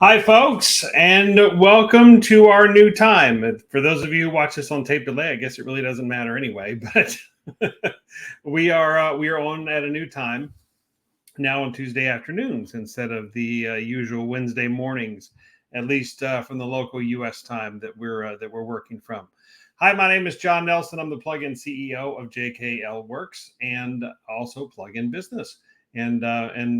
Hi, folks, and welcome to our new time. For those of you who watch this on tape delay, I guess it really doesn't matter anyway. But we are on at a new time now on Tuesday afternoons instead of the usual Wednesday mornings, at least from the local U.S. time that we're working from. Hi, my name is John Nelson. I'm the plugin CEO of JKL Works and also Plugin Business. And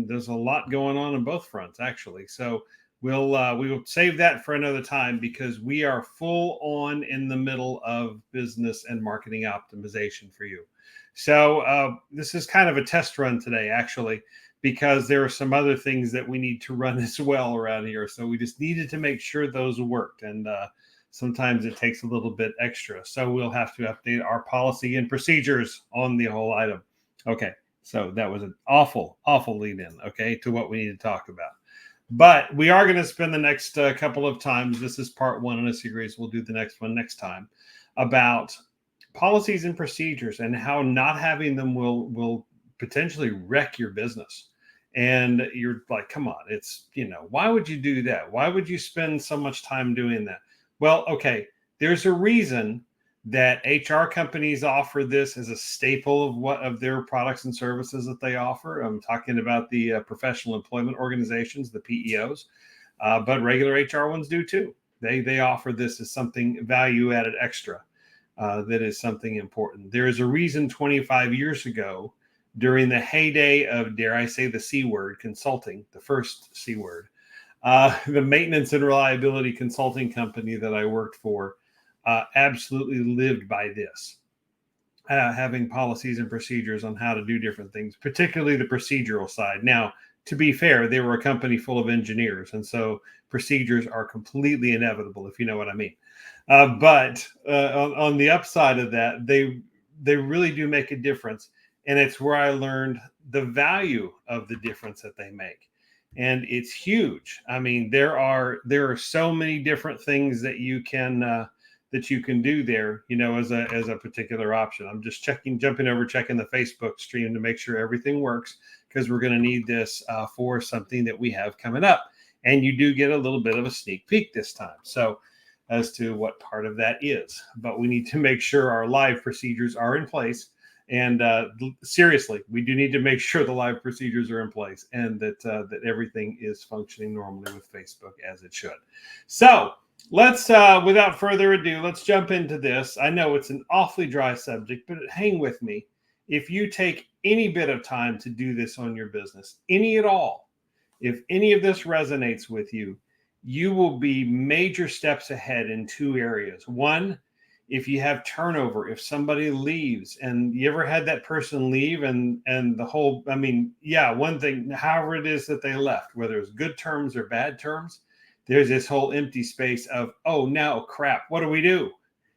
there's a lot going on both fronts, actually. So we will save that for another time because we are full on in the middle of business and marketing optimization for you. So this is kind of a test run today, actually, because there are some other things that we need to run as well around here. So we just needed to make sure those worked. And sometimes it takes a little bit extra. So we'll have to update our policy and procedures on the whole item. Okay. So that was an awful lead in, okay, to what we need to talk about. But we are going to spend the next couple of times. This is part one in a series. We'll do the next one next time about policies and procedures and how not having them will potentially wreck your business. And you're like, come on, it's, why would you do that? Why would you spend so much time doing that? Well, okay, there's a reason that HR companies offer this as a staple of their products and services that they offer. I'm talking about the professional employment organizations, the PEOs, but regular HR ones do too. They offer this as something value added extra that is something important. There is a reason 25 years ago, during the heyday of, dare I say, the C word, consulting, the first C word, the maintenance and reliability consulting company that I worked for absolutely lived by this, having policies and procedures on how to do different things, particularly the procedural side. Now, to be fair, they were a company full of engineers, and so procedures are completely inevitable, if you know what I mean. But on the upside of that, they really do make a difference, and it's where I learned the value of the difference that they make. And it's huge. I mean, there are so many different things that you can do there, as a particular option. I'm just checking the Facebook stream to make sure everything works, because we're going to need this for something that we have coming up. And you do get a little bit of a sneak peek this time, so as to what part of that is. But we need to make sure our live procedures are in place. And seriously, we do need to make sure the live procedures are in place and that everything is functioning normally with Facebook as it should. So let's, without further ado, let's jump into this. I know it's an awfully dry subject, but hang with me. If you take any bit of time to do this on your business, any at all, if any of this resonates with you, you will be major steps ahead in two areas. One, if you have turnover, if somebody leaves, and you ever had that person leave and the whole, one thing, however it is that they left, whether it's good terms or bad terms, there's this whole empty space of, oh, no, crap, what do we do?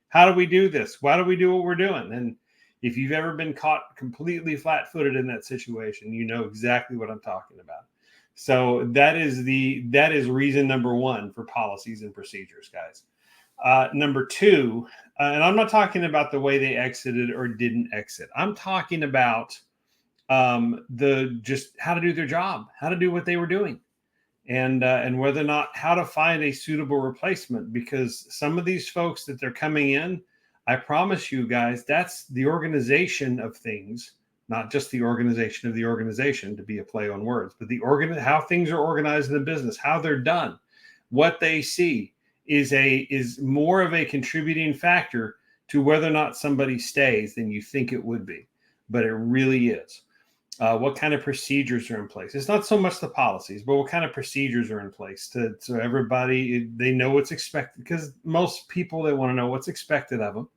How do we do this? Why do we do what we're doing? And if you've ever been caught completely flat-footed in that situation, you know exactly what I'm talking about. So that is reason number one for policies and procedures, guys. Number two, and I'm not talking about the way they exited or didn't exit. I'm talking about just how to do their job, how to do what they were doing, and whether or not how to find a suitable replacement. Because some of these folks that they're coming in, I promise you guys, that's the organization of things, not just the organization of the organization, to be a play on words, but how things are organized in the business, how they're done, what they see is more of a contributing factor to whether or not somebody stays than you think it would be. But it really is. What kind of procedures are in place? It's not so much the policies, but what kind of procedures are in place so everybody, they know what's expected. Because most people, they want to know what's expected of them.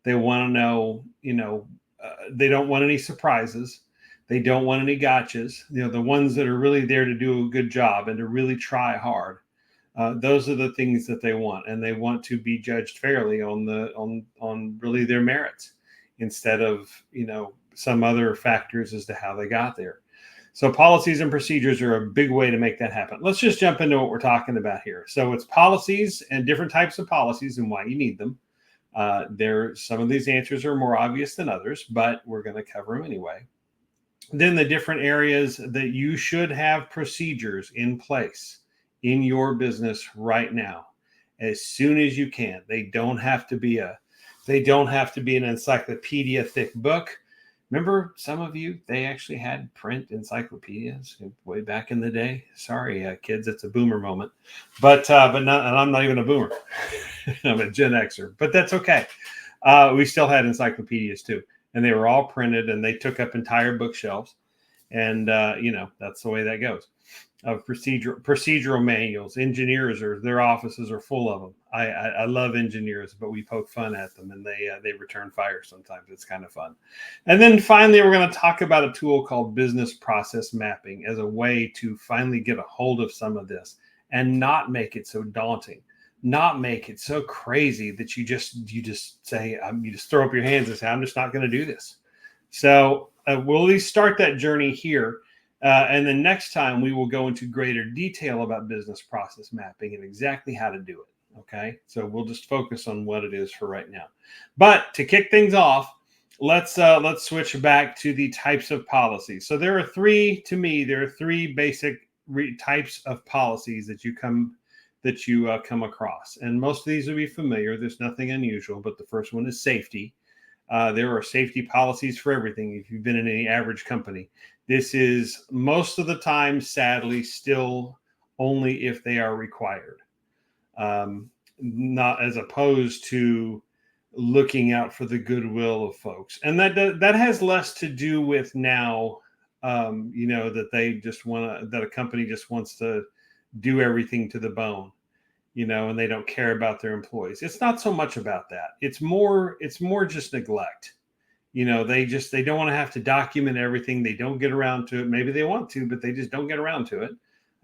They want to know, they don't want any surprises. They don't want any gotchas. The ones that are really there to do a good job and to really try hard. Those are the things that they want, and they want to be judged fairly on really their merits, instead of some other factors as to how they got there. So policies and procedures are a big way to make that happen. Let's just jump into what we're talking about here. So it's policies and different types of policies and why you need them. Some of these answers are more obvious than others, but we're going to cover them anyway. Then the different areas that you should have procedures in place in your business right now as soon as you can. They don't have to be an encyclopedia thick book. Remember, some of you, they actually had print encyclopedias way back in the day. Sorry, kids, it's a boomer moment, but not, and I'm not even a boomer. I'm a Gen Xer, but that's okay. We still had encyclopedias too, and they were all printed, and they took up entire bookshelves. And that's the way that goes. Of procedural manuals. Engineers their offices are full of them. I love engineers, but we poke fun at them, and they return fire sometimes. It's kind of fun. And then finally, we're going to talk about a tool called business process mapping as a way to finally get a hold of some of this and not make it so daunting, not make it so crazy that you just say you just throw up your hands and say, I'm just not going to do this. So we'll at least start that journey here. And then next time we will go into greater detail about business process mapping and exactly how to do it. Okay. So we'll just focus on what it is for right now. But to kick things off, let's switch back to the types of policies. So there are three basic types of policies that you come across. And most of these will be familiar. There's nothing unusual, but the first one is safety. There are safety policies for everything. If you've been in any average company, this is most of the time, sadly, still only if they are required, not as opposed to looking out for the goodwill of folks. And that has less to do with now, that that a company just wants to do everything to the bone, and they don't care about their employees. It's not so much about that. It's more just neglect. They don't want to have to document everything. They don't get around to it. Maybe they want to, but they just don't get around to it.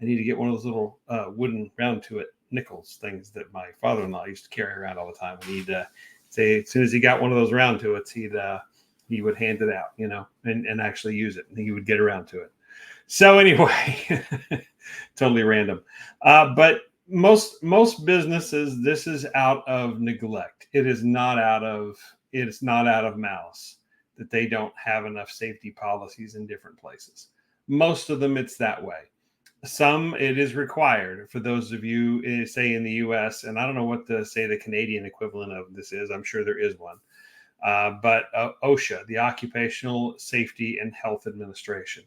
I need to get one of those little wooden round to it nickels things that my father-in-law used to carry around all the time. And he'd say as soon as he got one of those round to it, he would hand it out, and actually use it. And he would get around to it. So anyway, totally random. But most businesses, this is out of neglect. It's not out of malice that they don't have enough safety policies in different places. Most of them, it's that way. Some, it is required. For those of you, say in the U.S., and I don't know what the Canadian equivalent of this is. I'm sure there is one. But OSHA, the Occupational Safety and Health Administration.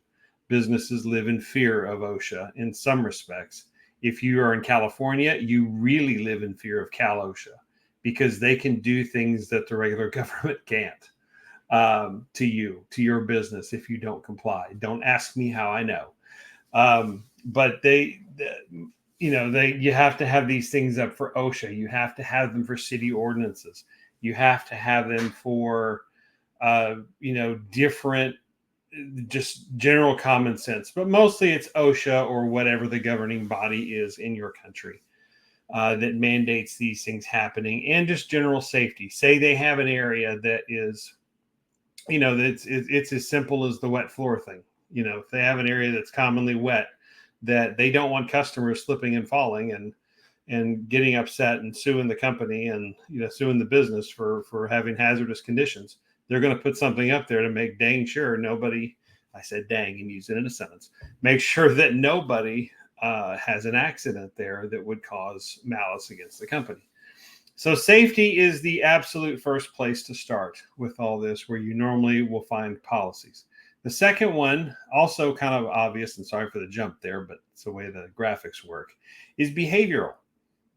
Businesses live in fear of OSHA in some respects. If you are in California, you really live in fear of Cal OSHA because they can do things that the regular government can't to your business if you don't comply. Don't ask me how I know. But you have to have these things up for OSHA. You have to have them for city ordinances. You have to have them for, different, just general common sense, but mostly it's OSHA or whatever the governing body is in your country that mandates these things happening, and just general safety. Say they have an area that is, it's as simple as the wet floor thing. If they have an area that's commonly wet, that they don't want customers slipping and falling and getting upset and suing the company and suing the business for having hazardous conditions. They're going to put something up there to make dang sure nobody, I said dang and use it in a sentence, make sure that nobody has an accident there that would cause malice against the company. So safety is the absolute first place to start with all this, where you normally will find policies. The second one, also kind of obvious, and sorry for the jump there, but it's the way the graphics work, is behavioral.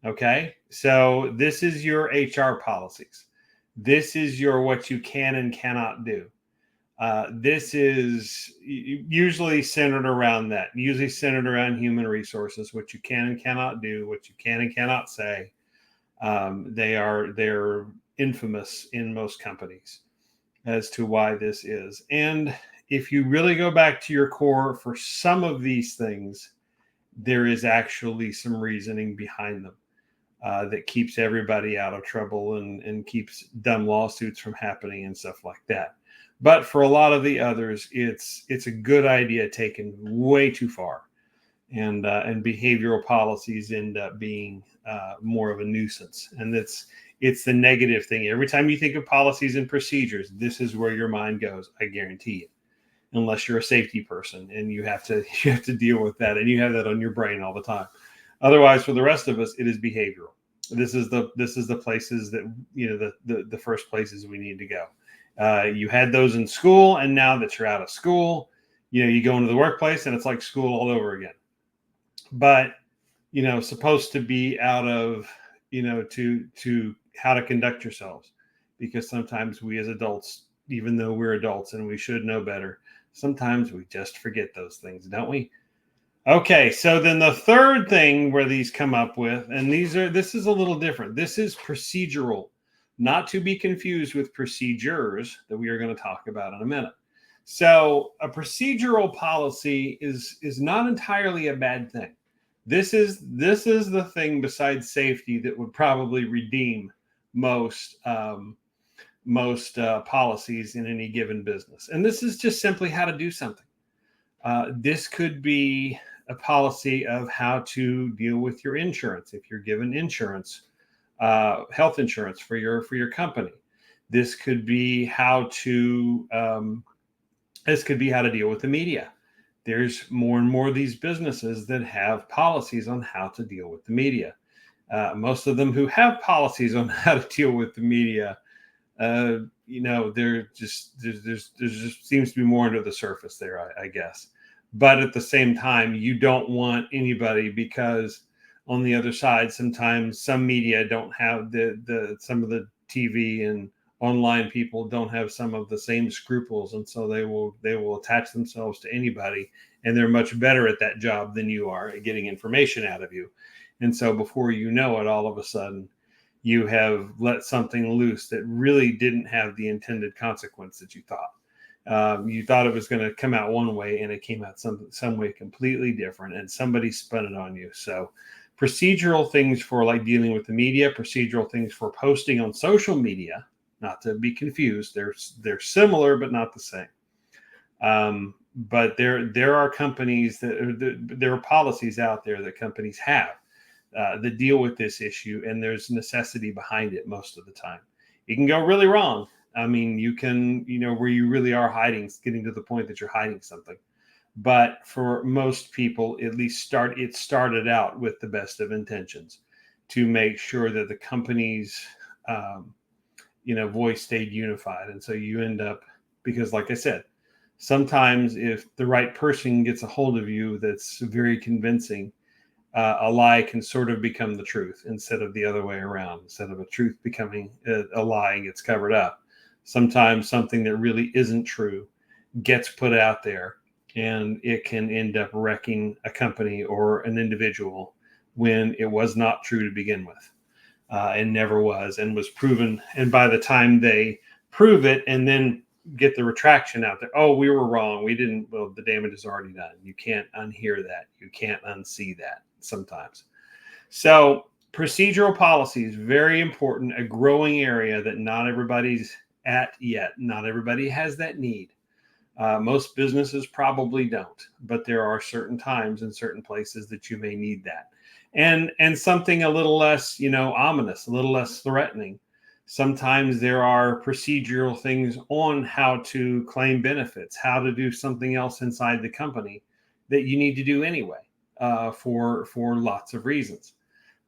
Okay, so this is your HR policies. This is your what you can and cannot do. This is usually centered around that, usually centered around human resources, what you can and cannot do, what you can and cannot say. They're infamous in most companies as to why this is. And if you really go back to your core for some of these things, there is actually some reasoning behind them. That keeps everybody out of trouble and keeps dumb lawsuits from happening and stuff like that. But for a lot of the others, it's a good idea taken way too far, and behavioral policies end up being more of a nuisance. And it's the negative thing. Every time you think of policies and procedures, this is where your mind goes. I guarantee it. Unless you're a safety person and you have to deal with that, and you have that on your brain all the time. Otherwise, for the rest of us, it is behavioral. This is the places that, the first places we need to go. You had those in school, and now that you're out of school, you go into the workplace and it's like school all over again. But supposed to be out of, to how to conduct yourselves, because sometimes we as adults, even though we're adults and we should know better, sometimes we just forget those things, don't we? Okay, so then the third thing where these come up with, and this is a little different. This is procedural, not to be confused with procedures that we are going to talk about in a minute. So a procedural policy is not entirely a bad thing. This is the thing besides safety that would probably redeem most policies in any given business. And this is just simply how to do something. This could be a policy of how to deal with your insurance if you're given insurance, health insurance for your company. This could be how to deal with the media. There's more and more of these businesses that have policies on how to deal with the media. Most of them who have policies on how to deal with the media, there just seems to be more under the surface there, I guess. But at the same time, you don't want anybody, because on the other side, sometimes some media don't have some of the TV and online people don't have some of the same scruples, and so they will attach themselves to anybody, and they're much better at that job than you are at getting information out of you. And so before you know it, all of a sudden you have let something loose that really didn't have the intended consequence that you thought. You thought it was going to come out one way, and it came out some way completely different, and somebody spun it on you. So procedural things for like dealing with the media, procedural things for posting on social media, not to be confused. They're similar, but not the same. But there are companies there are policies out there that companies have that deal with this issue, and there's necessity behind it most of the time. It can go really wrong. I mean, you can, where you really are getting to the point that you're hiding something. But for most people, at least it started out with the best of intentions to make sure that the company's, voice stayed unified. And so you end up, because like I said, sometimes if the right person gets a hold of you that's very convincing, a lie can sort of become the truth instead of the other way around. Instead of a truth becoming a lie and gets covered up, sometimes something that really isn't true gets put out there, and it can end up wrecking a company or an individual when it was not true to begin with, and never was, and was proven. And by the time they prove it and then get the retraction out there, oh, we were wrong, we didn't, well, the damage is already done. You can't unhear that. You can't unsee that sometimes. So procedural policy is very important, a growing area that not everybody's at yet. Not everybody has that need. Most businesses probably don't, but there are certain times and certain places that you may need that. And something a little less, ominous, a little less threatening. Sometimes there are procedural things on how to claim benefits, how to do something else inside the company that you need to do anyway, for lots of reasons.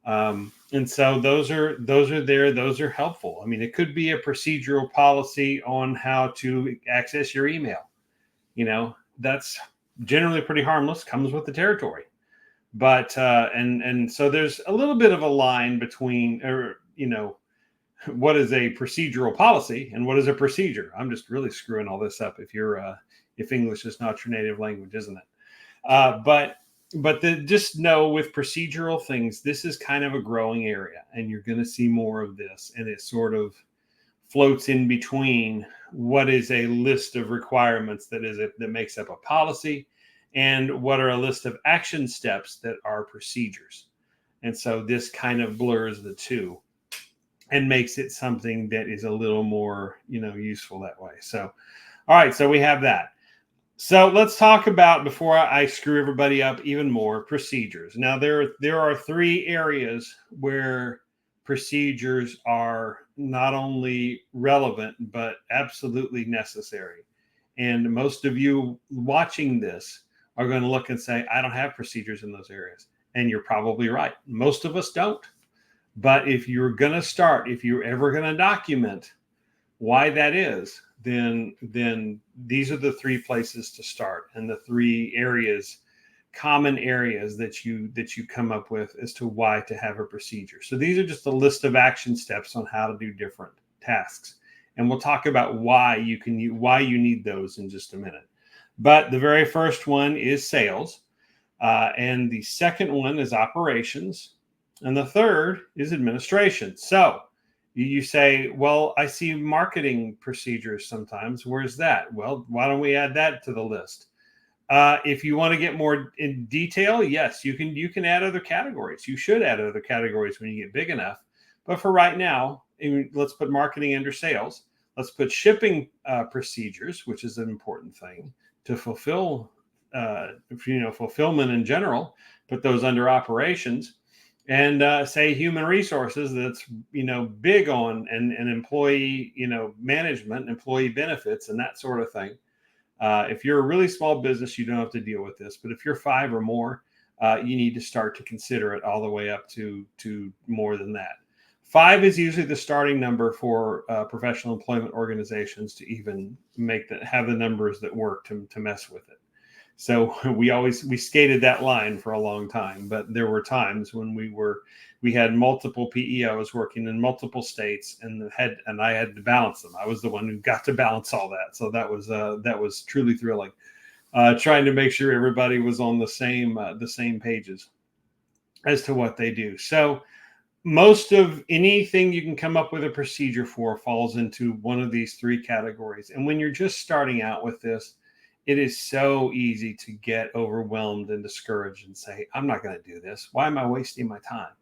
And so those are there. Those are helpful. I mean, it could be a procedural policy on how to access your email. That's generally pretty harmless, comes with the territory. But and so there's a little bit of a line between, what is a procedural policy and what is a procedure. I'm just really screwing all this up if English is not your native language, isn't it? But just know, with procedural things, this is kind of a growing area, and you're going to see more of this, and it sort of floats in between what is a list of requirements that makes up a policy, and what are a list of action steps that are procedures. And so this kind of blurs the two and makes it something that is a little more, useful that way. So, all right, so we have that. So let's talk about, before I screw everybody up even more, procedures. Now, there are three areas where procedures are not only relevant, but absolutely necessary. And most of you watching this are going to look and say, I don't have procedures in those areas. And you're probably right. Most of us don't. But if you're going to start, if you're ever going to document why that is, then these are the 3 places to start, and the 3 areas, common areas that you come up with as to why to have a procedure. So these are just a list of action steps on how to do different tasks, and we'll talk about why you need those in just a minute. But the very first one is sales, and the second one is operations, and the third is administration. So you say, well, I see marketing procedures sometimes. Where's that? Well, why don't we add that to the list? If you want to get more in detail, yes, you can add other categories. You should add other categories when you get big enough. But for right now, let's put marketing under sales. Let's put shipping procedures, which is an important thing to fulfill, fulfillment in general. Put those under operations. And say human resources, that's big on and employee management, employee benefits, and that sort of thing. If you're a really small business, you don't have to deal with this. But if you're 5 or more, you need to start to consider it all the way up to more than that. 5 is usually the starting number for professional employment organizations to even have the numbers that work to mess with it. So we skated that line for a long time, but there were times when we had multiple PEOs working in multiple states, and I had to balance them. I was the one who got to balance all that. So that was truly thrilling, trying to make sure everybody was on the same pages as to what they do. So most of anything you can come up with a procedure for falls into one of these 3 categories. And when you're just starting out with this, it is so easy to get overwhelmed and discouraged and say, I'm not going to do this. Why am I wasting my time?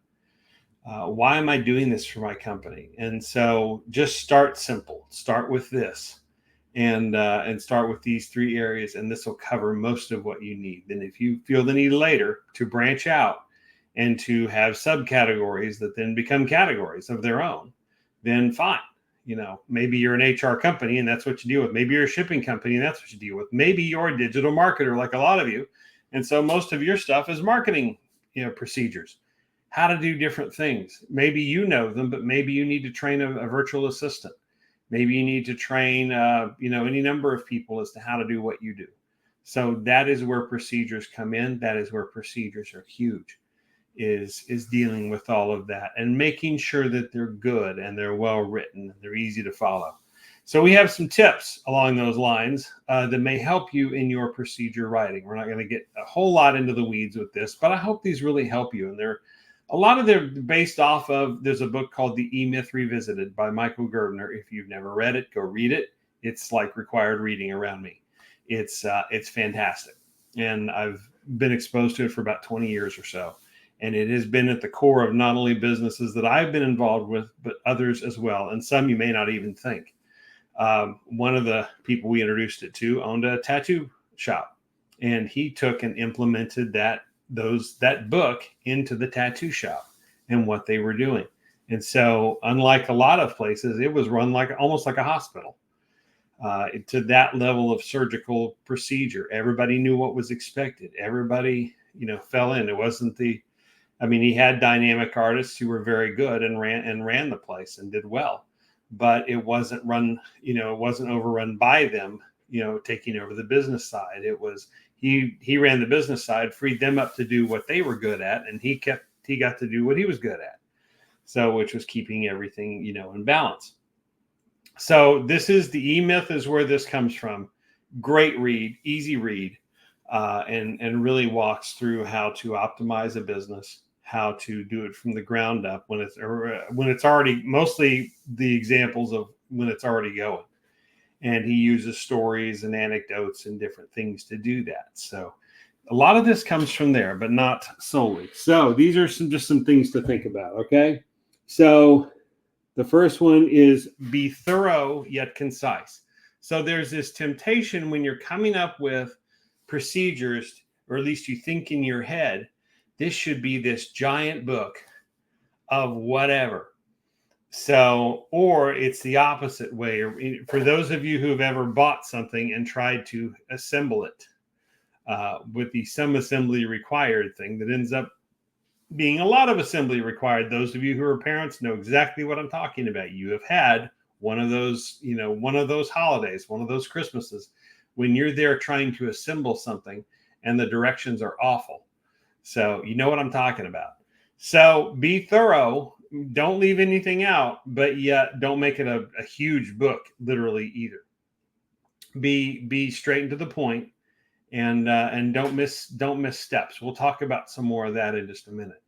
Why am I doing this for my company? And so just start simple. Start with this and start with these 3 areas, and this will cover most of what you need. Then if you feel the need later to branch out and to have subcategories that then become categories of their own, then fine. Maybe you're an HR company and that's what you deal with. Maybe you're a shipping company and that's what you deal with. Maybe you're a digital marketer like a lot of you. And so most of your stuff is marketing, procedures, how to do different things. Maybe you know them, but maybe you need to train a virtual assistant. Maybe you need to train, any number of people as to how to do what you do. So that is where procedures come in. That is where procedures are huge. Is dealing with all of that and making sure that they're good and they're well written and they're easy to follow. So we have some tips along those lines that may help you in your procedure writing. We're not going to get a whole lot into the weeds with this, but I hope these really help you. And a lot of they're based off of, there's a book called The E-Myth Revisited by Michael Gerbner. If you've never read it, go read it. It's like required reading around me. It's fantastic. And I've been exposed to it for about 20 years or so. And it has been at the core of not only businesses that I've been involved with, but others as well. And some you may not even think. One of the people we introduced it to owned a tattoo shop, and he took and implemented that book into the tattoo shop and what they were doing. And so unlike a lot of places, it was run almost like a hospital, to that level of surgical procedure. Everybody knew what was expected. Everybody, fell in. It wasn't he had dynamic artists who were very good and ran the place and did well, but it wasn't run, it wasn't overrun by them, taking over the business side. It was, he ran the business side, freed them up to do what they were good at. And he got to do what he was good at. So, which was keeping everything, in balance. So this is the E-Myth is where this comes from. Great read, easy read, and really walks through how to optimize a business, how to do it from the ground up when it's already, mostly the examples of when it's already going. And he uses stories and anecdotes and different things to do that. So a lot of this comes from there, but not solely. So these are just some things to think about. Okay. So the first one is be thorough yet concise. So there's this temptation when you're coming up with procedures, or at least you think in your head, this should be this giant book of whatever. So, or it's the opposite way. For those of you who have ever bought something and tried to assemble it with the some assembly required thing that ends up being a lot of assembly required. Those of you who are parents know exactly what I'm talking about. You have had one of those, one of those holidays, one of those Christmases, when you're there trying to assemble something and the directions are awful. So you know what I'm talking about. So be thorough. Don't leave anything out, but yet don't make it a huge book, literally either. Be straight and to the point, and don't miss steps. We'll talk about some more of that in just a minute.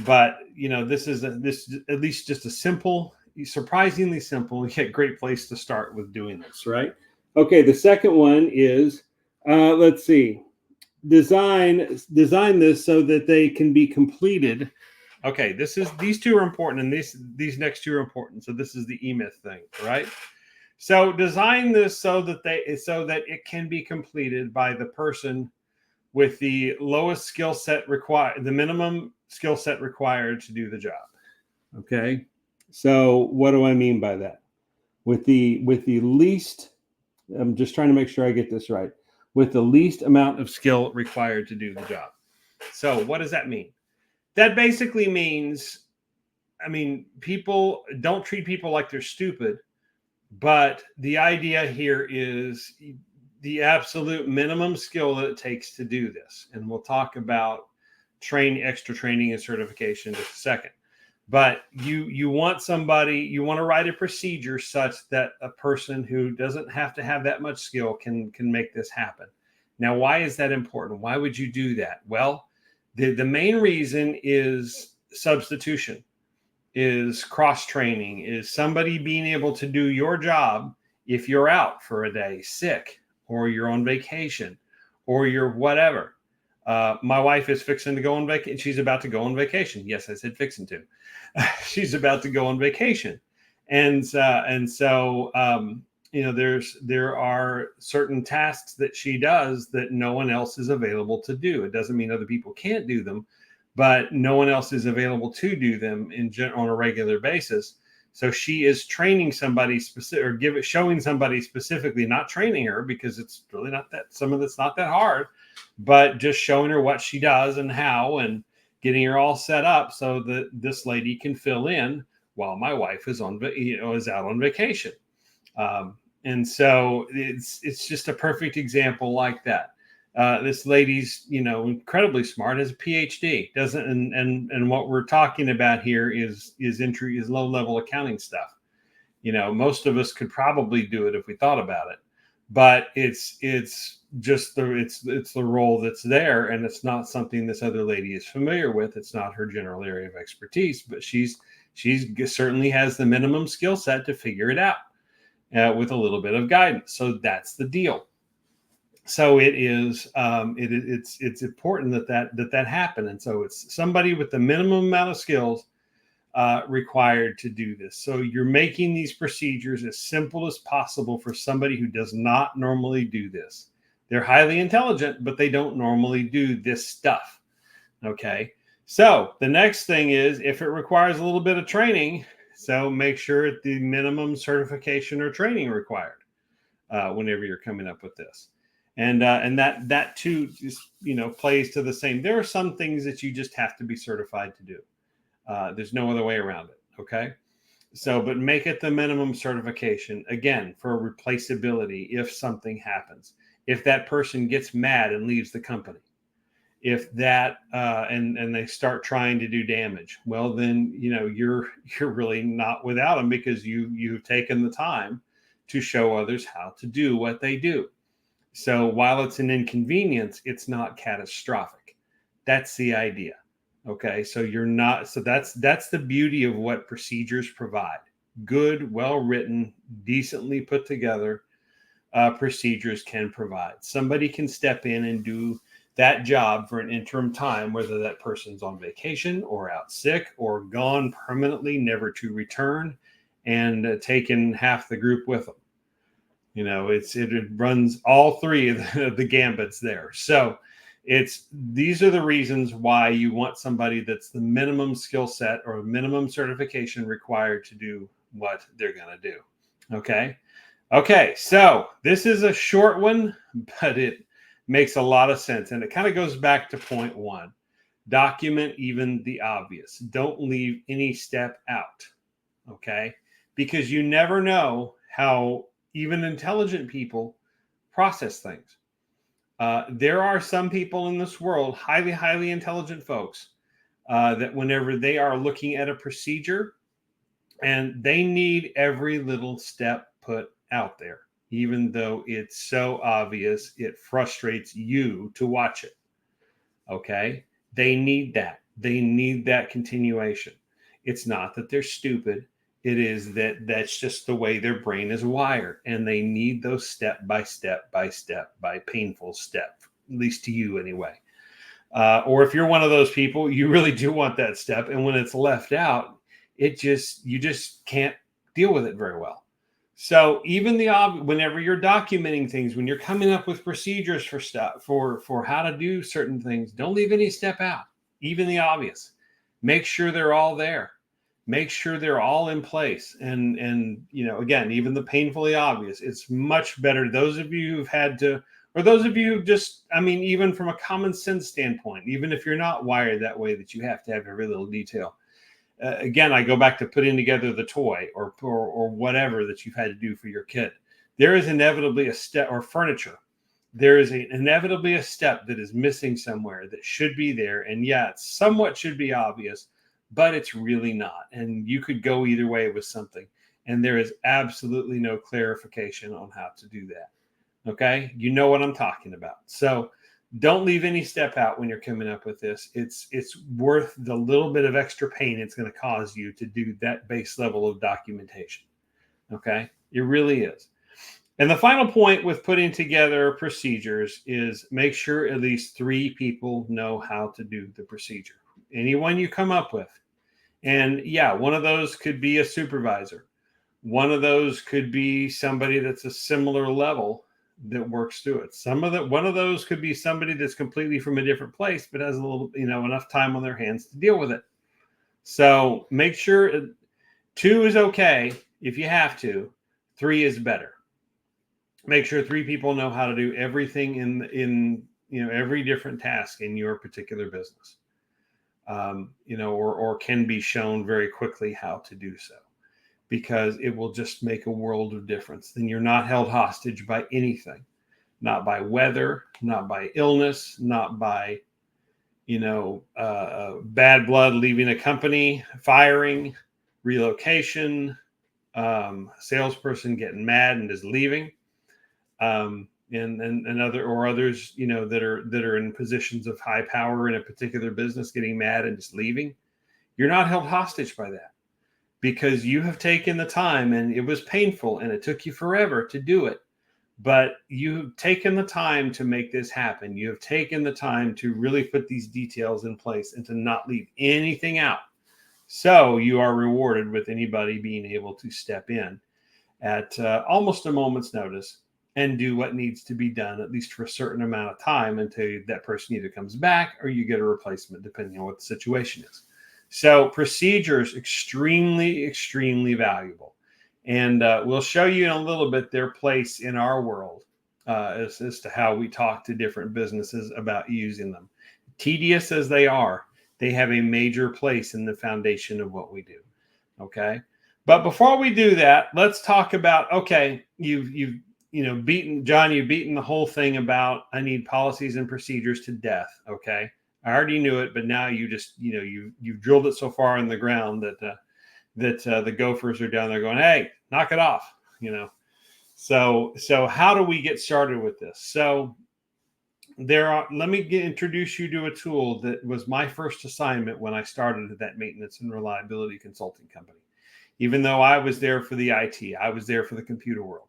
But this is this at least just a simple, surprisingly simple, yet great place to start with doing this, right? Okay, the second one is let's see, design this so that they can be completed. Okay, these two are important, and these next two are important. So this is the E-Myth thing, right? So design this so that it can be completed by the person with the lowest skill set required, the minimum skill set required to do the job. Okay. So what do I mean by that? With the least, I'm just trying to make sure I get this right. With the least amount of skill required to do the job. So what does that mean? That basically means, people don't treat people like they're stupid, but the idea here is the absolute minimum skill that it takes to do this. And we'll talk about extra training and certification in just a second. But you want to write a procedure such that a person who doesn't have to have that much skill can make this happen. Now, why is that important? Why would you do that? Well, the main reason is substitution, is cross-training, is somebody being able to do your job if you're out for a day sick, or you're on vacation, or you're whatever. My wife is fixing to go on vacation. She's about to go on vacation. Yes, I said fixing to. She's about to go on vacation. And so there are certain tasks that she does that no one else is available to do. It doesn't mean other people can't do them, but no one else is available to do them on a regular basis. So she is training somebody specific, or showing somebody specifically, not training her because it's really not that, some of it's not that hard, but just showing her what she does and how, and getting her all set up so that this lady can fill in while my wife is out on vacation. And so it's just a perfect example like that. This lady's, incredibly smart, has a PhD, and what we're talking about here is low-level accounting stuff. Most of us could probably do it if we thought about it, but it's just the role that's there, and it's not something this other lady is familiar with. It's not her general area of expertise, but she's certainly has the minimum skill set to figure it out with a little bit of guidance. So that's the deal. So it is it's important that happen. And so it's somebody with the minimum amount of skills required to do this. So you're making these procedures as simple as possible for somebody who does not normally do this. They're highly intelligent, but they don't normally do this stuff. Okay. So the next thing is, if it requires a little bit of training, so make sure it's the minimum certification or training required whenever you're coming up with this. And that too just, plays to the same. There are some things that you just have to be certified to do. There's no other way around it. Okay. So, but make it the minimum certification, again, for replaceability. If something happens, if that person gets mad and leaves the company, if that, and they start trying to do damage, well, then, you're really not without them, because you've taken the time to show others how to do what they do. So while it's an inconvenience, it's not catastrophic. That's the idea. Okay. So that's the beauty of what procedures provide. Good, well-written, decently put together procedures can provide. Somebody can step in and do that job for an interim time, whether that person's on vacation or out sick or gone permanently, never to return, and taken half the group with them. It runs all three of the gambits there. So these are the reasons why you want somebody that's the minimum skill set or minimum certification required to do what they're going to do. Okay. So this is a short one, but it makes a lot of sense. And it kind of goes back to point one. Document even the obvious. Don't leave any step out, okay? Because you never know how even intelligent people process things. There are some people in this world, highly, highly intelligent folks, that whenever they are looking at a procedure and they need every little step put out there, even though it's so obvious, it frustrates you to watch it. Okay. They need that. They need that continuation. It's not that they're stupid. It is that that's just the way their brain is wired. And they need those step by step by step by painful step, at least to you anyway. Or if you're one of those people, you really do want that step. And when it's left out, you just can't deal with it very well. So even whenever you're documenting things, when you're coming up with procedures for stuff, for how to do certain things, don't leave any step out, even the obvious. Make sure they're all there. Make sure they're all in place. And again, even the painfully obvious, it's much better. Those of you who've had to, or those of you who just, even from a common sense standpoint, even if you're not wired that way, that you have to have every little detail. Again, I go back to putting together the toy or whatever that you've had to do for your kid. There is inevitably a step, or furniture. There is inevitably a step that is missing somewhere that should be there. And yeah, it somewhat should be obvious, but it's really not. And you could go either way with something. And there is absolutely no clarification on how to do that. Okay. You know what I'm talking about. So don't leave any step out when you're coming up with this. It's worth the little bit of extra pain it's going to cause you to do that base level of documentation. Okay. It really is. And the final point with putting together procedures is make sure at least 3 people know how to do the procedure. Anyone you come up with. And yeah, one of those could be a supervisor. One of those could be somebody that's a similar level that works through it. One of those could be somebody that's completely from a different place, but has a little, enough time on their hands to deal with it. So make sure 2 is okay if you have to. 3 is better. Make sure 3 people know how to do everything in every different task in your particular business. Or can be shown very quickly how to do so, because it will just make a world of difference. Then you're not held hostage by anything, not by weather, not by illness, not by, bad blood leaving a company, firing, relocation, salesperson getting mad and is leaving, and others, that are in positions of high power in a particular business getting mad and just leaving. You're not held hostage by that, because you have taken the time, and it was painful and it took you forever to do it. But you've taken the time to make this happen. You have taken the time to really put these details in place and to not leave anything out. So you are rewarded with anybody being able to step in at almost a moment's notice and do what needs to be done, at least for a certain amount of time, until that person either comes back or you get a replacement, depending on what the situation is. So procedures, extremely, extremely valuable. And we'll show you in a little bit their place in our world as to how we talk to different businesses about using them. Tedious as they are, they have a major place in the foundation of what we do. Okay. But before we do that, let's talk about, okay, you've beaten the whole thing about I need policies and procedures to death. Okay. I already knew it, but now you just, you've drilled it so far in the ground that the gophers are down there going, hey, knock it off, So how do we get started with this? So let me introduce you to a tool that was my first assignment when I started that maintenance and reliability consulting company. Even though I was there for the IT, I was there for the computer world,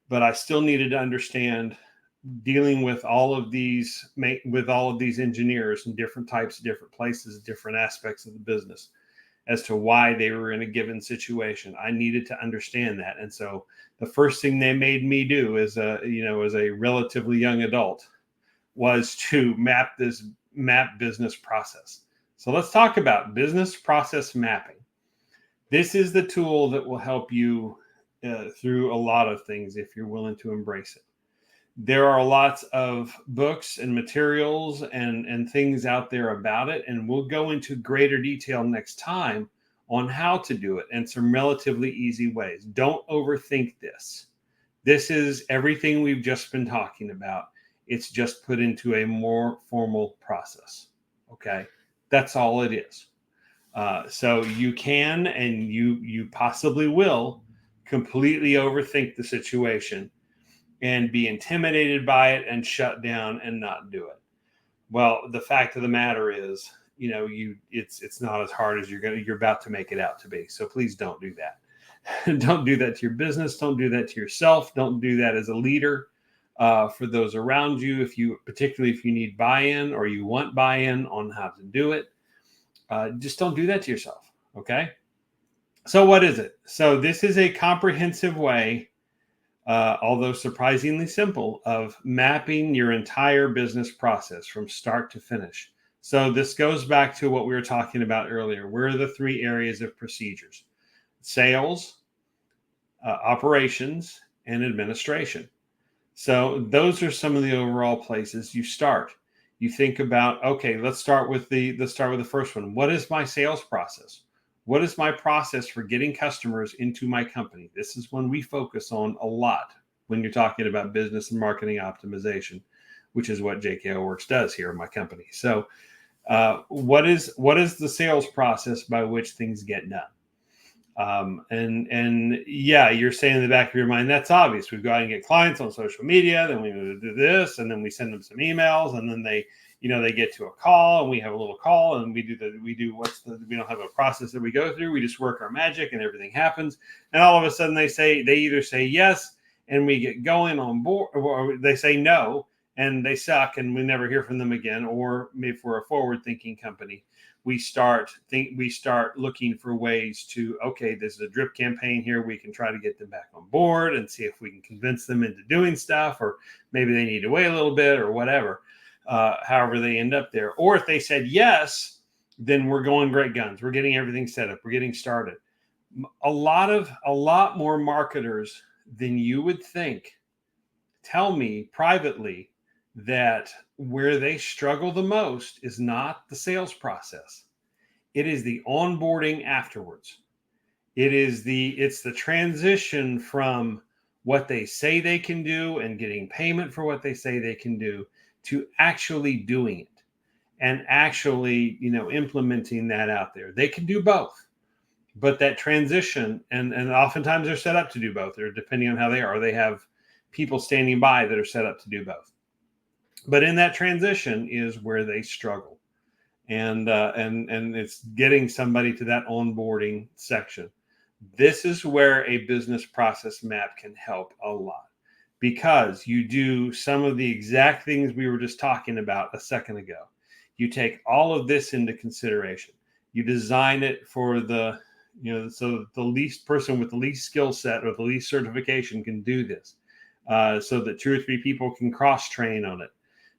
but I still needed to understand dealing with all of these engineers in different types, different places, different aspects of the business as to why they were in a given situation. I needed to understand that. And so the first thing they made me do as a relatively young adult was to map business process. So let's talk about business process mapping. This is the tool that will help you through a lot of things if you're willing to embrace it. There are lots of books and materials and things out there about it, and we'll go into greater detail next time on how to do it and some relatively easy ways. Don't overthink this. This is everything we've just been talking about. It's just put into a more formal process. Okay, that's all it is. So you can, and you possibly will, completely overthink the situation and be intimidated by it and shut down and not do it. Well, the fact of the matter is, it's not as hard as you're about to make it out to be. So please don't do that. Don't do that to your business. Don't do that to yourself. Don't do that as a leader. For those around you, particularly if you need buy-in or you want buy-in on how to do it, just don't do that to yourself. Okay. So what is it? So this is a comprehensive way, although surprisingly simple, of mapping your entire business process from start to finish. So this goes back to what we were talking about earlier. Where are the three areas of procedures? Sales, operations, and administration. So those are some of the overall places you start. You think about, okay, let's start with the first one. What is my sales process? What is my process for getting customers into my company? This is one we focus on a lot when you're talking about business and marketing optimization, which is what JKL Works does here in my company. So what is the sales process by which things get done? And yeah, you're saying in the back of your mind, that's obvious. We go out and get clients on social media, then we do this, and then we send them some emails, and then they get to a call, and we have a little call, and we don't have a process that we go through. We just work our magic and everything happens. And all of a sudden they either say yes and we get going on board, or they say no and they suck and we never hear from them again. Or if we're a forward thinking company, we start looking for ways to, okay, this is a drip campaign here. We can try to get them back on board and see if we can convince them into doing stuff, or maybe they need to wait a little bit or whatever. However they end up there. Or if they said yes, then we're going great guns. We're getting everything set up. We're getting started. A lot more marketers than you would think tell me privately that where they struggle the most is not the sales process. It is the onboarding afterwards. It's the transition from what they say they can do and getting payment for what they say they can do to actually doing it and actually, implementing that out there. They can do both, but that transition, and oftentimes they're set up to do both, or depending on how they are, or they have people standing by that are set up to do both. But in that transition is where they struggle. And it's getting somebody to that onboarding section. This is where a business process map can help a lot, because you do some of the exact things we were just talking about a second ago. You take all of this into consideration. You design it for so the least person with the least skill set or the least certification can do this, so that 2 or 3 people can cross train on it.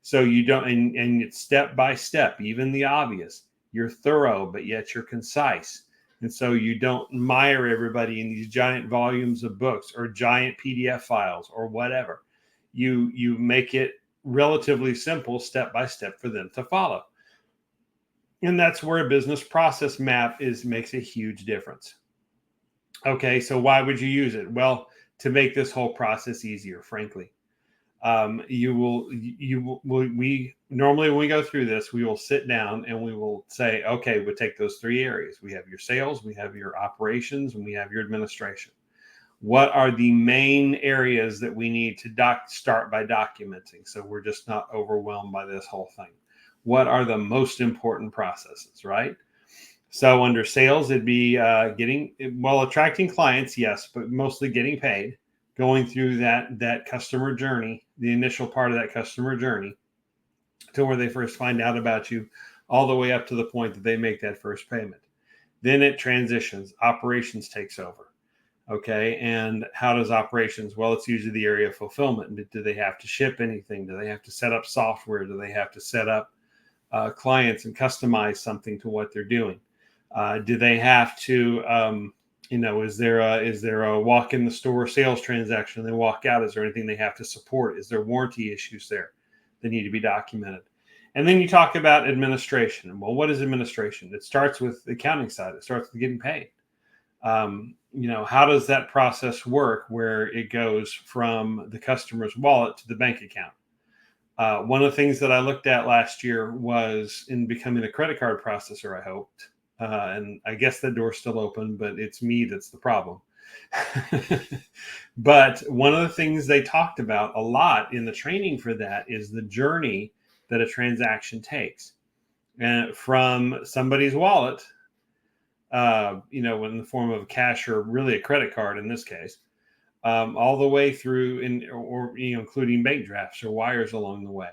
So you don't, and it's step by step, even the obvious. You're thorough, but yet you're concise. And so you don't mire everybody in these giant volumes of books or giant PDF files or whatever. You make it relatively simple, step by step, for them to follow. And that's where a business process map makes a huge difference. Okay, so why would you use it? Well, to make this whole process easier, frankly. We normally, when we go through this, we will sit down and we will say, okay, we'll take those 3 areas. We have your sales, we have your operations, and we have your administration. What are the main areas that we need to start by documenting, so we're just not overwhelmed by this whole thing? What are the most important processes, right? So under sales, it'd be attracting clients, yes, but mostly getting paid. Going through that customer journey, the initial part of that customer journey, to where they first find out about you, all the way up to the point that they make that first payment. Then it transitions. Operations takes over. Okay, and how does operations? Well, it's usually the area of fulfillment. Do they have to ship anything? Do they have to set up software? Do they have to set up clients and customize something to what they're doing? Do they have to Is there a walk in the store sales transaction? They walk out. Is there anything they have to support? Is there warranty issues there that need to be documented? And then you talk about administration. Well, what is administration? It starts with the accounting side. It starts with getting paid. How does that process work where it goes from the customer's wallet to the bank account? One of the things that I looked at last year was in becoming a credit card processor, I hoped. And I guess the door's still open, but it's me that's the problem. But one of the things they talked about a lot in the training for that is the journey that a transaction takes. And from somebody's wallet, in the form of cash or really a credit card in this case, all the way through including bank drafts or wires along the way.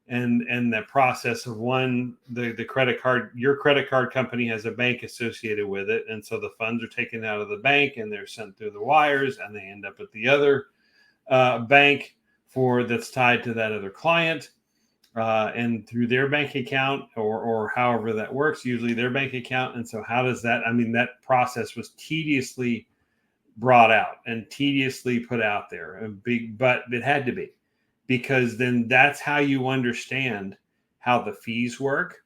And that process of the credit card, your credit card company has a bank associated with it. And so the funds are taken out of the bank and they're sent through the wires and they end up at the other bank that's tied to that other client. And through their bank account or however that works, usually their bank account. And so how does that, that process was tediously brought out and tediously put out there, but it had to be, because then that's how you understand how the fees work,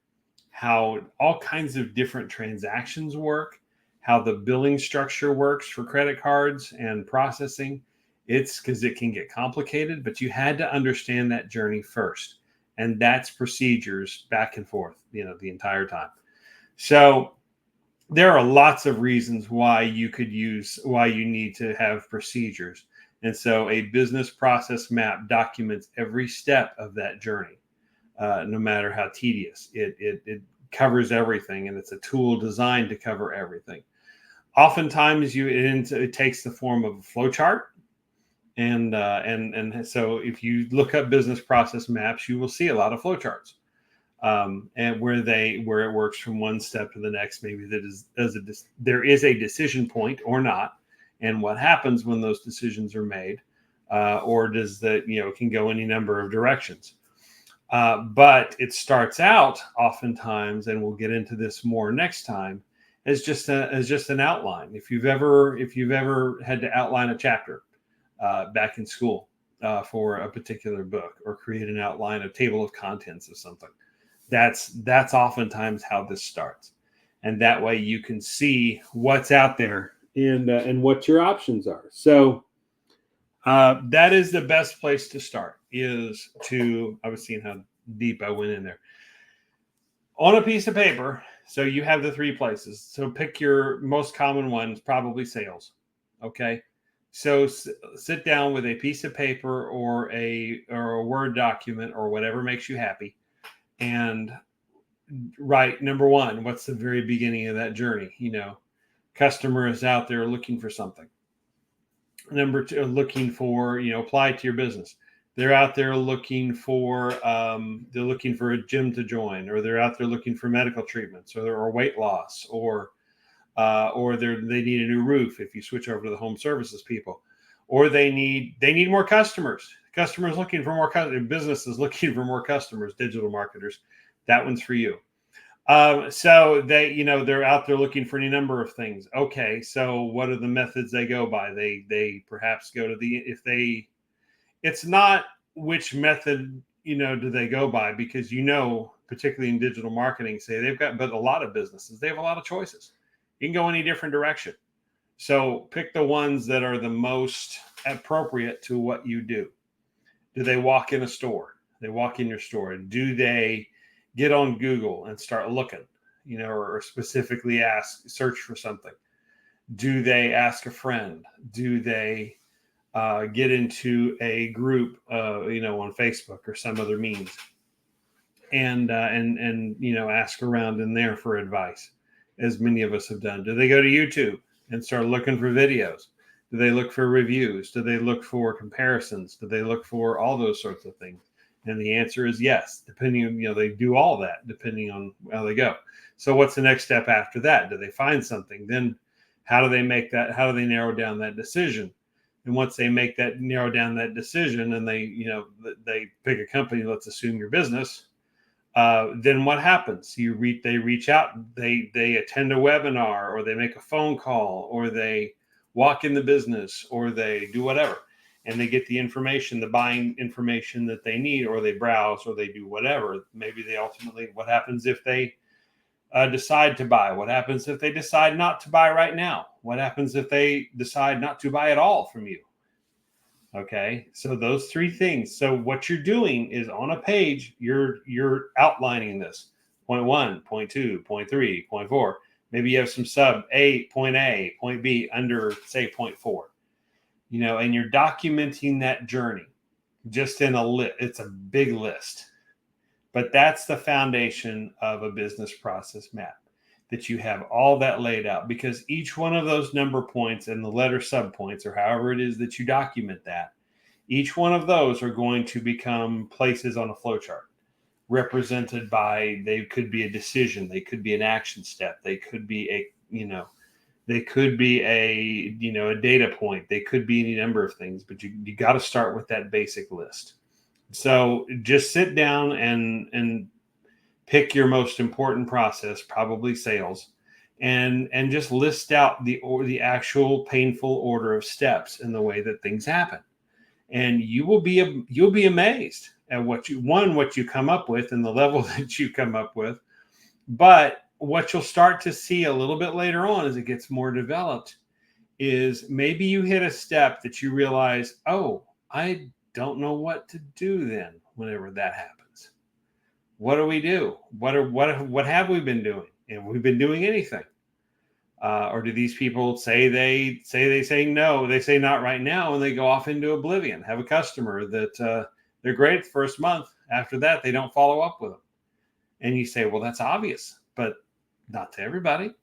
how all kinds of different transactions work, how the billing structure works for credit cards and processing. It's because it can get complicated, but you had to understand that journey first. And that's procedures back and forth, the entire time. So there are lots of reasons why you need to have procedures. And so a business process map documents every step of that journey, no matter how tedious. It covers everything, and it's a tool designed to cover everything. Oftentimes it takes the form of a flow chart. And so if you look up business process maps, you will see a lot of flow charts, and where it works from one step to the next. Maybe there is a decision point or not, and what happens when those decisions are made, or it can go any number of directions. But it starts out oftentimes, and we'll get into this more next time, as just an outline. If you've ever had to outline a chapter back in school for a particular book, or create an outline, a table of contents of something, that's oftentimes how this starts. And that way you can see what's out there and what your options are. So that is the best place to start, I was seeing how deep I went in there. On a piece of paper, so you have the three places. So pick your most common ones, probably sales. Okay. So sit down with a piece of paper or a Word document or whatever makes you happy, and write, number one, what's the very beginning of that journey? Customer is out there looking for something. Number two, looking for, apply it to your business. They're out there looking for a gym to join, or they're out there looking for medical treatments, or weight loss, or they need a new roof if you switch over to the home services people, or they need more customers. Customers looking for more customers. Businesses looking for more customers. Digital marketers, that one's for you. So they're out there looking for any number of things. Okay, so what are the methods they go by? They perhaps go to it's not which method do they go by, because particularly in digital marketing, but a lot of businesses, they have a lot of choices. You can go any different direction. So pick the ones that are the most appropriate to what you do. Do they walk in a store? They walk in your store. Do they get on Google and start looking, or specifically search for something? Do they ask a friend? Do they get into a group, on Facebook or some other means, and ask around in there for advice, as many of us have done? Do they go to YouTube and start looking for videos? Do they look for reviews? Do they look for comparisons? Do they look for all those sorts of things? And the answer is yes, depending on, they do all that depending on how they go. So what's the next step after that? Do they find something? Then how do they narrow down that decision? And once they narrow down that decision, and they pick a company, let's assume your business, then what happens? They reach out, they attend a webinar, or they make a phone call, or they walk in the business, or they do whatever, and they get the information, the buying information that they need, or they browse, or they do whatever. Maybe they ultimately, what happens if they decide to buy? What happens if they decide not to buy right now? What happens if they decide not to buy at all from you? Okay, so those three things. So what you're doing is, on a page, you're outlining this. Point one, point two, point three, point four. Maybe you have some sub A, point B under, say, point four. And you're documenting that journey just in a list. It's a big list, but that's the foundation of a business process map, that you have all that laid out, because each one of those number points and the letter sub points, or however it is that you document that, each one of those are going to become places on a flowchart, represented by, they could be a decision, they could be an action step, they could be a a data point, they could be any number of things, but you got to start with that basic list. So just sit down and pick your most important process, probably sales, and just list out the actual painful order of steps in the way that things happen. And you'll be amazed at what you come up with and the level that you come up with. But what you'll start to see a little bit later on, as it gets more developed, is maybe you hit a step that you realize, oh, I don't know what to do then whenever that happens. What do we do? What have we been doing? Have we been doing anything? Or do these people say no, they say not right now, and they go off into oblivion? Have a customer that they're great the first month. After that, they don't follow up with them. And you say, well, that's obvious, but not to everybody.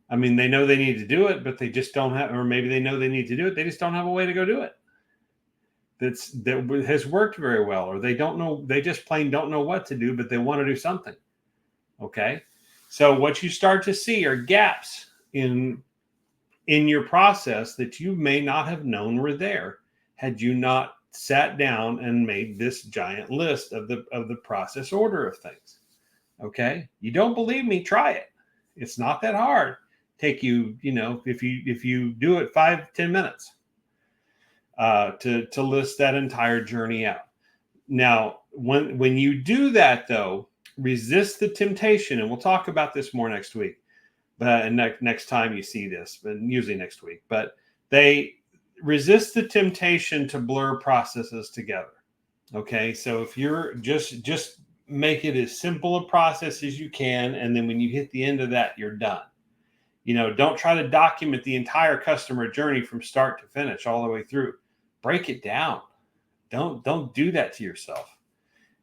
I mean, they know they need to do it, but they just don't have, or maybe they know they need to do it, they just don't have a way to go do it that has worked very well, or they don't know, they just plain don't know what to do, but they want to do something. Okay. So what you start to see are gaps in your process that you may not have known were there had you not sat down and made this giant list of the process order of things. Okay. You don't believe me? Try it. It's not that hard. Take you, if you do it 5-10 minutes to list that entire journey out. Now, when you do that, though, resist the temptation, and we'll talk about this more next week, but next time you see this, but usually next week. But they resist the temptation to blur processes together. Okay, so if you're just make it as simple a process as you can, and then when you hit the end of that, you're done. Don't try to document the entire customer journey from start to finish all the way through. Break it down. Don't do that to yourself.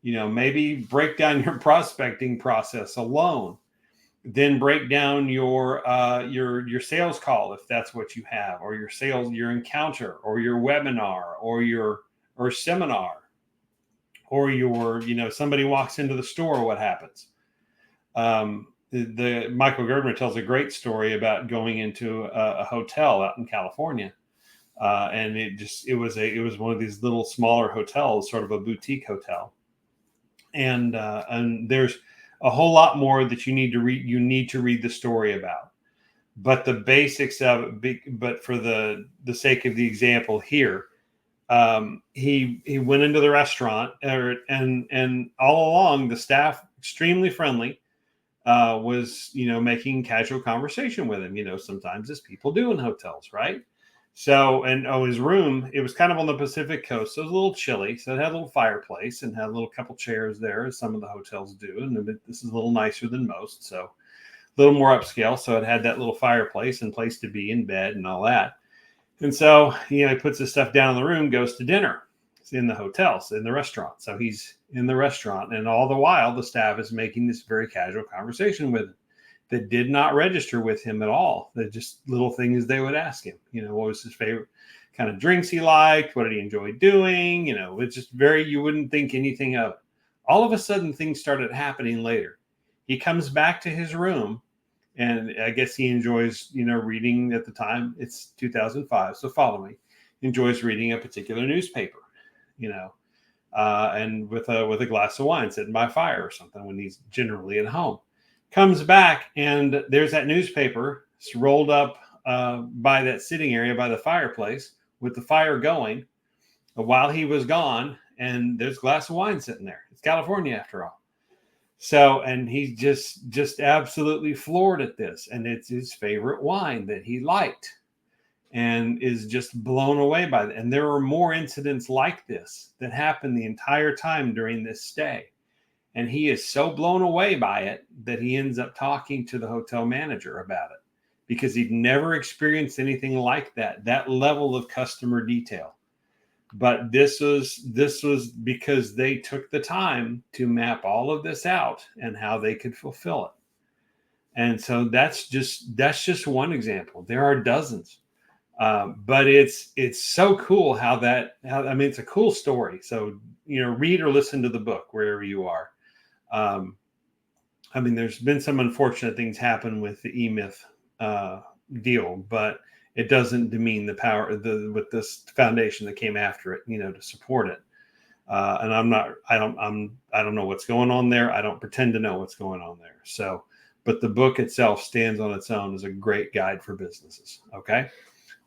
Maybe break down your prospecting process alone. Then break down your sales call, if that's what you have, or your encounter, or your webinar, or seminar, or somebody walks into the store. What happens? The Michael Gerdner tells a great story about going into a hotel out in California, and it was one of these little smaller hotels, sort of a boutique hotel, and there's a whole lot more that you need to read. You need to read the story about, but the basics of it. But for the sake of the example here, he went into the restaurant, and all along the staff, extremely friendly, was making casual conversation with him. Sometimes as people do in hotels, right? So, and his room, it was kind of on the Pacific coast, so it was a little chilly. So it had a little fireplace and had a little couple chairs there, as some of the hotels do. And this is a little nicer than most, so a little more upscale. So it had that little fireplace and place to be in bed and all that. And so, he puts his stuff down in the room, goes to dinner. It's in the hotel, so in the restaurant. So he's in the restaurant, and all the while, the staff is making this very casual conversation with him that did not register with him at all. They're just little things they would ask him. What was his favorite kind of drinks he liked? What did he enjoy doing? It's just you wouldn't think anything of it. All of a sudden, things started happening later. He comes back to his room, and I guess he enjoys, reading. At the time, it's 2005, so follow me. Enjoys reading a particular newspaper, and with a glass of wine sitting by fire or something when he's generally at home. Comes back and there's that newspaper rolled up by that sitting area by the fireplace with the fire going while he was gone, and there's a glass of wine sitting there. It's California after all. So, and he's just absolutely floored at this, and it's his favorite wine that he liked and is just blown away by it. And there are more incidents like this that happened the entire time during this stay. And he is so blown away by it that he ends up talking to the hotel manager about it because he'd never experienced anything like that level of customer detail. But this was because they took the time to map all of this out and how they could fulfill it. And so that's just one example. There are dozens. But it's so cool how I mean, it's a cool story. So, read or listen to the book wherever you are. I mean, there's been some unfortunate things happen with the E-Myth deal, but it doesn't demean the power with this foundation that came after it, to support it. And I don't know what's going on there. I don't pretend to know what's going on there. So, but the book itself stands on its own as a great guide for businesses. Okay.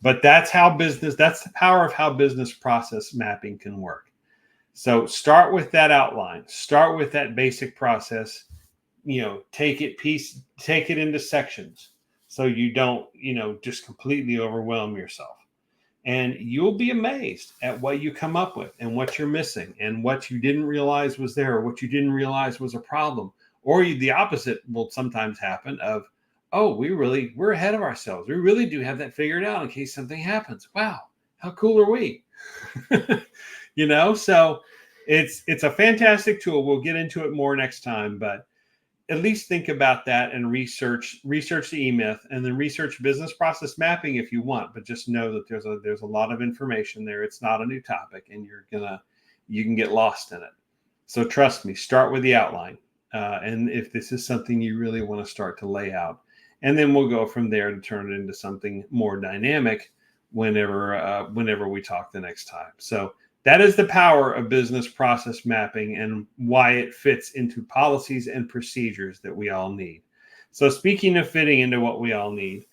But that's the power of how business process mapping can work. So start with that outline, start with that basic process, take it into sections so you don't, just completely overwhelm yourself. And you'll be amazed at what you come up with and what you're missing and what you didn't realize was there, or what you didn't realize was a problem. Or the opposite will sometimes happen of, oh, we're ahead of ourselves. We really do have that figured out in case something happens. Wow, how cool are we? So it's a fantastic tool. We'll get into it more next time, but at least think about that and research the E-Myth, and then research business process mapping if you want. But just know that there's a lot of information there. It's not a new topic, and you can get lost in it. So trust me, start with the outline, and if this is something you really want to start to lay out. And then we'll go from there to turn it into something more dynamic whenever we talk the next time. So that is the power of business process mapping and why it fits into policies and procedures that we all need. So speaking of fitting into what we all need,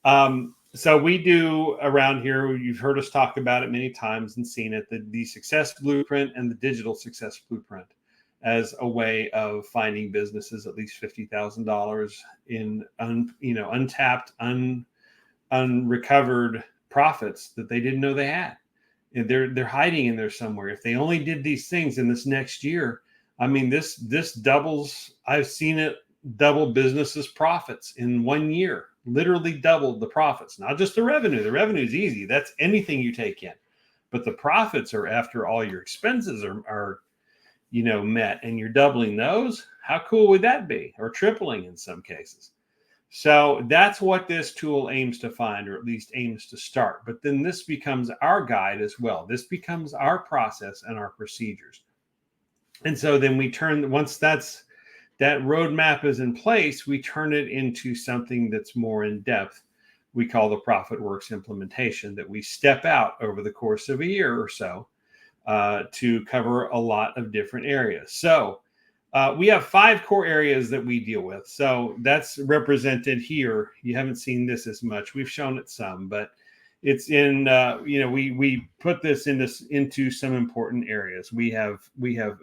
so we do around here, you've heard us talk about it many times and seen it, the success blueprint and the digital success blueprint as a way of finding businesses at least $50,000 in untapped, unrecovered profits that they didn't know they had. And they're hiding in there somewhere. If they only did these things in this next year, I mean, this doubles. I've seen it double businesses' profits in 1 year. Literally doubled the profits. Not just the revenue. The revenue is easy. That's anything you take in. But the profits are after all your expenses are met, and you're doubling those. How cool would that be? Or tripling in some cases. So that's what this tool aims to find, or at least aims to start. But then this becomes our guide as well. This becomes our process and our procedures. And so then once that roadmap is in place, we turn it into something that's more in depth. We call the ProfitWorks implementation, that we step out over the course of a year or so to cover a lot of different areas. So we have 5 core areas that we deal with. So that's represented here. You haven't seen this as much. We've shown it some, but it's in, we put this into some important areas. We have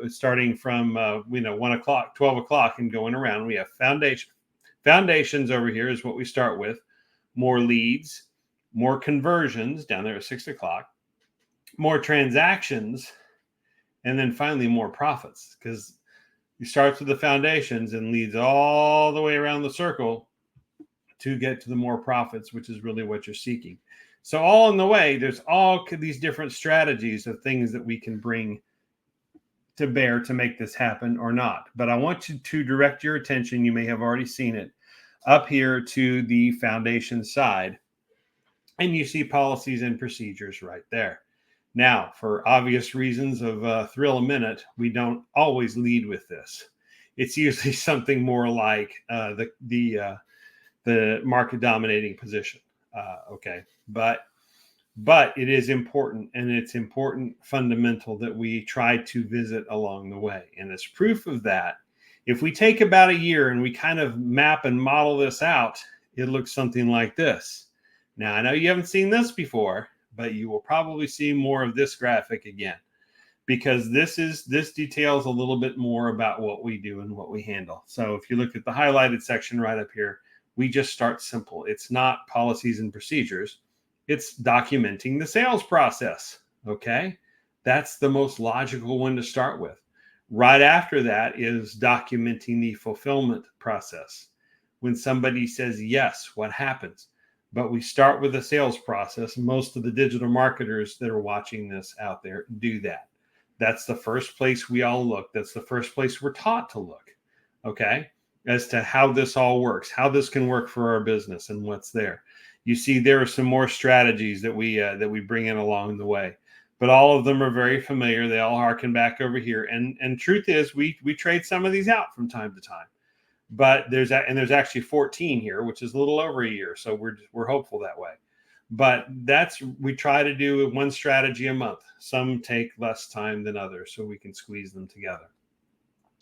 starting from, 1 o'clock, 12 o'clock and going around. We have foundations over here is what we start with. More leads, more conversions down there at 6 o'clock, more transactions, and then finally more profits, because you start with the foundations and leads all the way around the circle to get to the more profits, which is really what you're seeking. So all in the way, there's all these different strategies of things that we can bring to bear to make this happen or not. But I want you to direct your attention, you may have already seen it, up here to the foundation side. And you see policies and procedures right there. Now, for obvious reasons of thrill a minute, we don't always lead with this. It's usually something more like the market dominating position. Okay, but but it is important, and it's important fundamental that we try to visit along the way. And as proof of that, if we take about a year and we kind of map and model this out, it looks something like this. Now, I know you haven't seen this before, but you will probably see more of this graphic again, because this details a little bit more about what we do and what we handle. So if you look at the highlighted section right up here, we just start simple. It's not policies and procedures. It's documenting the sales process. Okay. That's the most logical one to start with. Right after that is documenting the fulfillment process. When somebody says yes, what happens? But we start with the sales process. Most of the digital marketers that are watching this out there do that. That's the first place we all look. That's the first place we're taught to look. Okay. As to how this all works, how this can work for our business and what's there. You see, there are some more strategies that we bring in along the way, but all of them are very familiar. They all harken back over here. And truth is, we trade some of these out from time to time. But there's actually 14 here, which is a little over a year. So we're hopeful that way. But we try to do one strategy a month. Some take less time than others, so we can squeeze them together.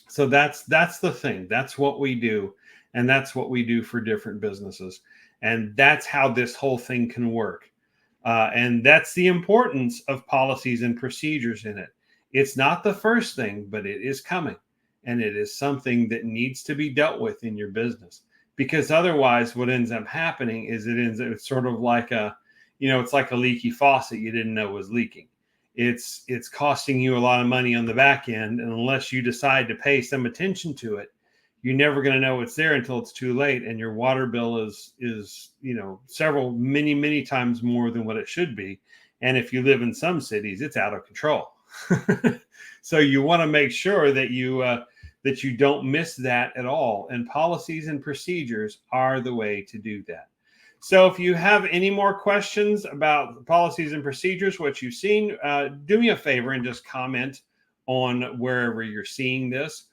So that's the thing. That's what we do, and that's what we do for different businesses. And that's how this whole thing can work. And that's the importance of policies and procedures in it. It's not the first thing, but it is coming. And it is something that needs to be dealt with in your business, because otherwise what ends up happening is it's sort of like it's like a leaky faucet you didn't know was leaking. It's costing you a lot of money on the back end. And unless you decide to pay some attention to it, you're never going to know it's there until it's too late. And your water bill is many times more than what it should be. And if you live in some cities, it's out of control. So you want to make sure that you don't miss that at all. And policies and procedures are the way to do that. So if you have any more questions about policies and procedures, what you've seen, do me a favor and just comment on wherever you're seeing this.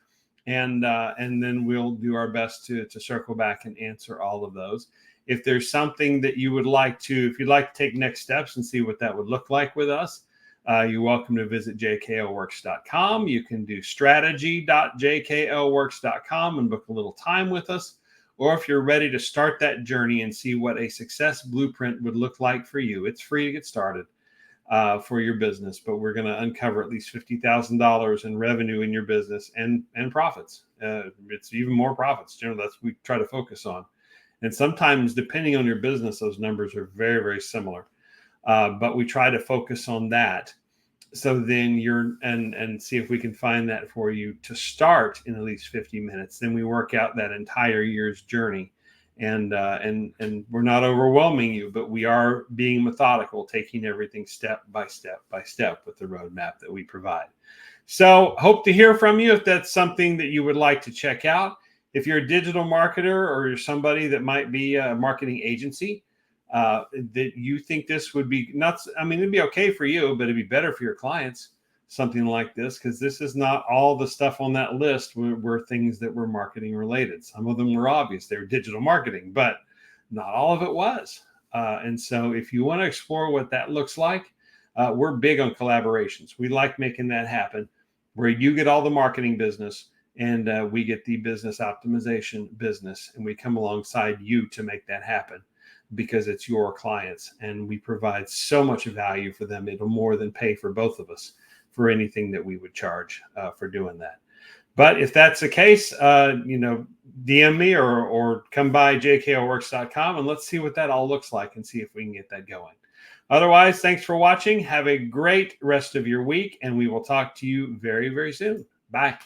And then we'll do our best to circle back and answer all of those. If there's something that if you'd like to take next steps and see what that would look like with us, you're welcome to visit jklworks.com. You can do strategy.jklworks.com and book a little time with us. Or if you're ready to start that journey and see what a success blueprint would look like for you, it's free to get started for your business. But we're going to uncover at least $50,000 in revenue in your business and profits. It's even more profits. Generally, that's what we try to focus on. And sometimes, depending on your business, those numbers are very, very similar. But we try to focus on that. So then and see if we can find that for you to start in at least 50 minutes. Then we work out that entire year's journey, and we're not overwhelming you, but we are being methodical, taking everything step by step by step with the roadmap that we provide. So hope to hear from you if that's something that you would like to check out. If you're a digital marketer or you're somebody that might be a marketing agency, that you think this would be nuts. I mean, it'd be okay for you, but it'd be better for your clients, something like this, because this is not all the stuff on that list were things that were marketing related. Some of them were obvious. They were digital marketing, but not all of it was. And so if you want to explore what that looks like, we're big on collaborations. We like making that happen, where you get all the marketing business and we get the business optimization business, and we come alongside you to make that happen, because it's your clients and we provide so much value for them. It'll more than pay for both of us for anything that we would charge for doing that. But if that's the case, DM me or come by jklworks.com and let's see what that all looks like and see if we can get that going. Otherwise, thanks for watching. Have a great rest of your week, and we will talk to you very, very soon. Bye.